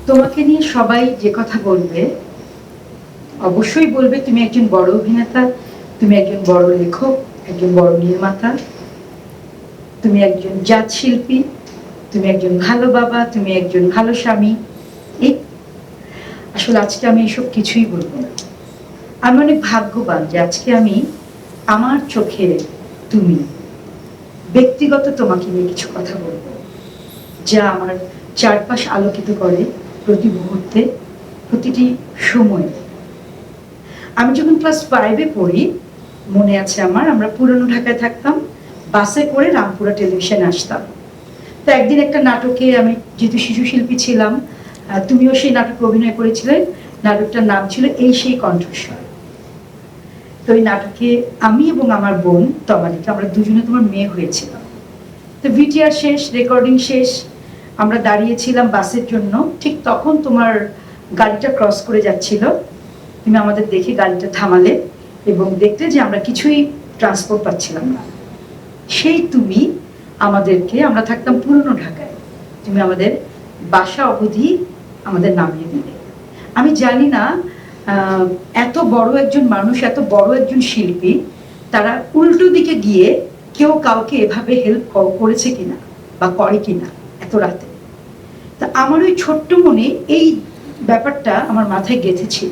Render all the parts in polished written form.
তোমাকে নিয়ে সবাই যে কথা বলবে, অবশ্যই বলবে তুমি একজন বড় অভিনেতা, তুমি একজন বড় লেখক, একজন বড় নির্মাতা, তুমি একজন জাত শিল্পী, তুমি একজন ভালো বাবা, তুমি একজন ভালো স্বামী। এই আসলে আজকে আমি এসব কিছুই বলবো না। আমি অনেক ভাগ্যবান যে আজকে আমি আমার চোখে তুমি, ব্যক্তিগত তোমাকে নিয়ে কিছু কথা বলবো যা আমার চারপাশ আলোকিত করে প্রতি মুহূর্তে, প্রতিটি সময়ে। আমি যখন ক্লাস 5-এ পড়ি, মনে আছে আমার, আমরা পুরনো ঢাকায় থাকতাম, বাসে করে রামপুরা টেলিভিশনে আসতাম। তো একদিন একটা নাটকে, আমি যেহেতু শিশু শিল্পী ছিলাম, তুমিও সেই নাটকে অভিনয় করেছিলে। নাটকটার নাম ছিল এই সেই কণ্ঠস্বর। তো ওই নাটকে আমি এবং আমার বোন তমালিকা, আমরা দুজনে তোমার মেয়ে হয়েছিলাম। তো ভিটিআর শেষ, রেকর্ডিং শেষ, আমরা দাঁড়িয়েছিলাম বাসের জন্য। ঠিক তখন তোমার গাড়িটা ক্রস করে যাচ্ছিল, তুমি আমাদের দেখে গাড়িটা থামালে এবং দেখলে যে আমরা কিছুই ট্রান্সপোর্ট পাচ্ছিলাম না। সেই তুমি আমাদেরকে, আমরা থাকতাম পুরনো ঢাকায়, তুমি আমাদের বাসা অবধি আমাদের নামিয়ে দিলে। আমি জানি না এত বড় একজন মানুষ, এত বড় একজন শিল্পী, তারা উল্টো দিকে গিয়ে কেউ কাউকে এভাবে হেল্প করেছে কিনা বা করে কিনা এত রাতে। তা আমার ওই ছোট্ট মনে এই ব্যাপারটা আমার মাথায় গেঁথেছিল।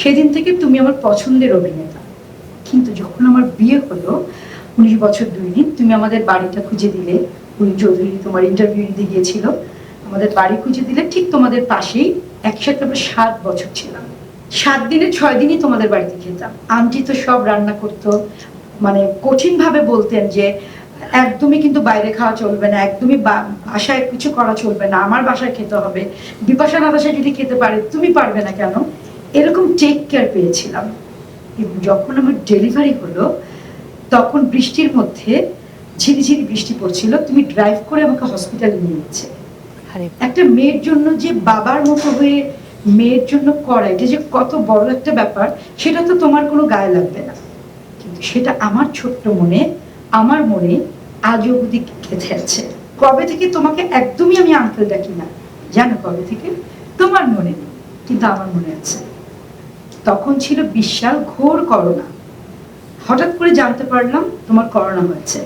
সেদিন থেকে তুমি আমার পছন্দের অভিনেতা। কিন্তু যখন আমার বিয়ে হলো, 19 বছর 2 দিন, তুমি আমাদের বাড়িটা খুঁজে দিলে। উনি চৌধুরী তোমার ইন্টারভিউ দিতে গিয়েছিল, আমাদের বাড়ি খুঁজে দিলে, ঠিক তোমাদের পাশেই। একসাথে আমরা 7 বছর ছিলাম। 7 দিনে 6 দিনই তোমাদের বাড়িতে খেতাম। আন্টি তো সব রান্না করতো, মানে কঠিন ভাবে বলতেন যে একদমই কিন্তু বাইরে খাওয়া চলবে না, একদমই বাসায় কিছু করা চলবে না, আমার বাসায় খেতে হবে। বিপাশা না বাসায় যদি খেতে পারে, তুমি পারবে না কেন? এরকম টেক কেয়ার পেয়েছিলাম। এবং যখন আমার ডেলিভারি হলো, তখন বৃষ্টির মধ্যে, ঝিরিঝিরি বৃষ্টি পড়ছিল, তুমি ড্রাইভ করে আমাকে হসপিটালে নিয়ে গেছে। একটা মেয়ের জন্য যে বাবার মতো হয়ে মেয়ের জন্য করা, এটা যে কত বড় একটা ব্যাপার, সেটা তো তোমার কোনো গায়ে লাগবে না। কিন্তু সেটা আমার ছোট্ট মনে, আমার মনে আজ অবধি গেঁথে আছে। কবে থেকে তোমাকে একদমই আমি আঙ্কেল ডাকি না, জানো কবে থেকে? তোমার মনে নেই, কিন্তু আমার মনে আছে। তখন ছিল বিশাল ঘোর করোনা। হঠাৎ করে জানতে পারলাম তোমার করোনা হয়েছে,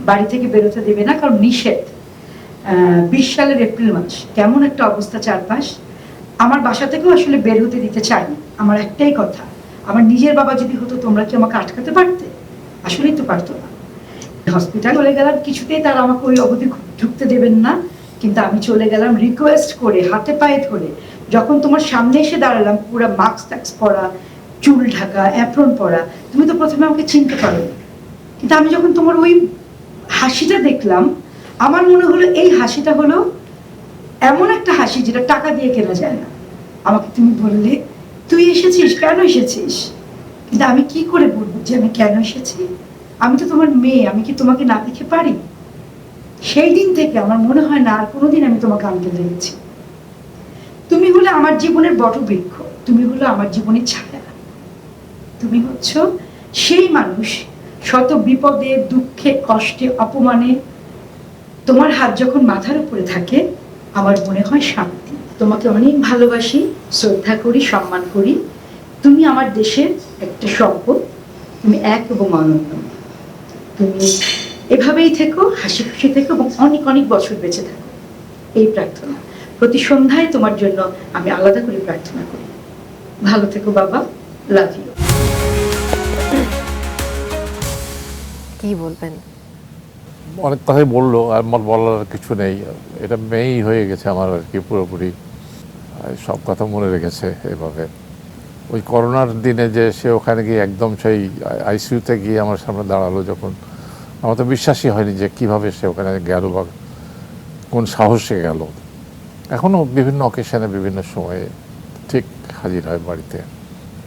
বাড়ি থেকে বেরোতে দেবে না, কারণ নিষেধ। 20 সালের এপ্রিল মাস, কেমন একটা অবস্থা চারপাশ। আমার বাসা থেকেও আসলে বের হতে দিতে চাইনি। আমার একটাই কথা, আমার নিজের বাবা যদি হতো, তোমরা কি আমাকে আটকাতে পারতে? আসলেই তো পারতো না। হসপিটাল চলে গেলাম, কিছুতেই তারা আমাকে ওই অবধি ঢুকতে দেবেন না। কিন্তু আমি চলে গেলাম রিকোয়েস্ট করে, হাতে পায়ে ধরে। যখন তোমার সামনে এসে দাঁড়ালাম, পুরো মাস্ক ট্যাক্স পরা, চুল ঢাকা, অ্যাপ্রন পরা, তুমি তো প্রথমে আমাকে চিনতে পারো। কিন্তু আমি যখন তোমার ওই হাসিটা দেখলাম, আমার মনে হলো এই হাসিটা হলো এমন একটা হাসি যেটা টাকা দিয়ে কেনা যায় না। আমাকে তুমি বললে, তুই এসেছিস, কেন এসেছিস? কিন্তু আমি কি করে বলবো যে আমি কেন এসেছি? আমি তো তোমার মেয়ে, আমি কি তোমাকে না দেখে পারি? সেই দিন থেকে আমার মনে হয় না আর কোনোদিন আমি তোমাকে আঙ্কেল দেখেছি। তুমি হলে আমার জীবনের বটবৃক্ষ, তুমি হলো আমার জীবনের ছায়া। তুমি হচ্ছ সেই মানুষ, শত বিপদে, দুঃখে, কষ্টে, অপমানে তোমার হাত যখন মাথার উপরে থাকে, আমার মনে হয় শান্তি। তোমাকে অনেক ভালোবাসি, শ্রদ্ধা করি, সম্মান করি। তুমি আমার দেশের একটা সম্পদ, তুমি এক এবং অনন্য। তুমি এভাবেই থেকো, হাসি খুশি থেকো এবং অনেক অনেক বছর বেঁচে থাকো, এই প্রার্থনা। প্রতি সন্ধ্যায় তোমার জন্য আমি আলাদা করে প্রার্থনা করি। ভালো থেকো বাবা, লাভ ইউ। কি বলবেন? অনেক কথাই বললো, আমার বলার কিছু নেই। এটা মেয়েই হয়ে গেছে আমার আর কি, পুরোপুরি সব কথা মনে রেখেছে এভাবে। ওই করোনার দিনে যে সে ওখানে গিয়ে একদম সেই আইসিইউতে গিয়ে আমার সামনে দাঁড়ালো, যখন আমার তো বিশ্বাসই হয়নি যে কিভাবে সে ওখানে গেল বা কোন সাহসে গেল। এখনও বিভিন্ন অকেশনে বিভিন্ন সময়ে ঠিক হাজির হয় বাড়িতে।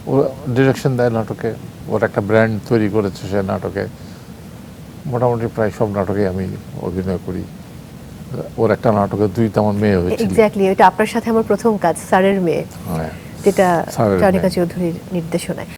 ও ডিরেকশন দেয় নাটকে, ওর একটা ব্র্যান্ড তৈরি করেছে সে নাটকে। মোটামুটি প্রায় সব নাটকে আমি অভিনয় করি। ওর একটা নাটকে 2 আমার মেয়ে হয়েছিল। এক্স্যাক্টলি, এটা আপনার সাথে আমার প্রথম কাজ, স্যারের মেয়ে, হ্যাঁ, যেটা স্যারের চয়নিকা মেয়ে। চৌধুরীর নির্দেশনায়।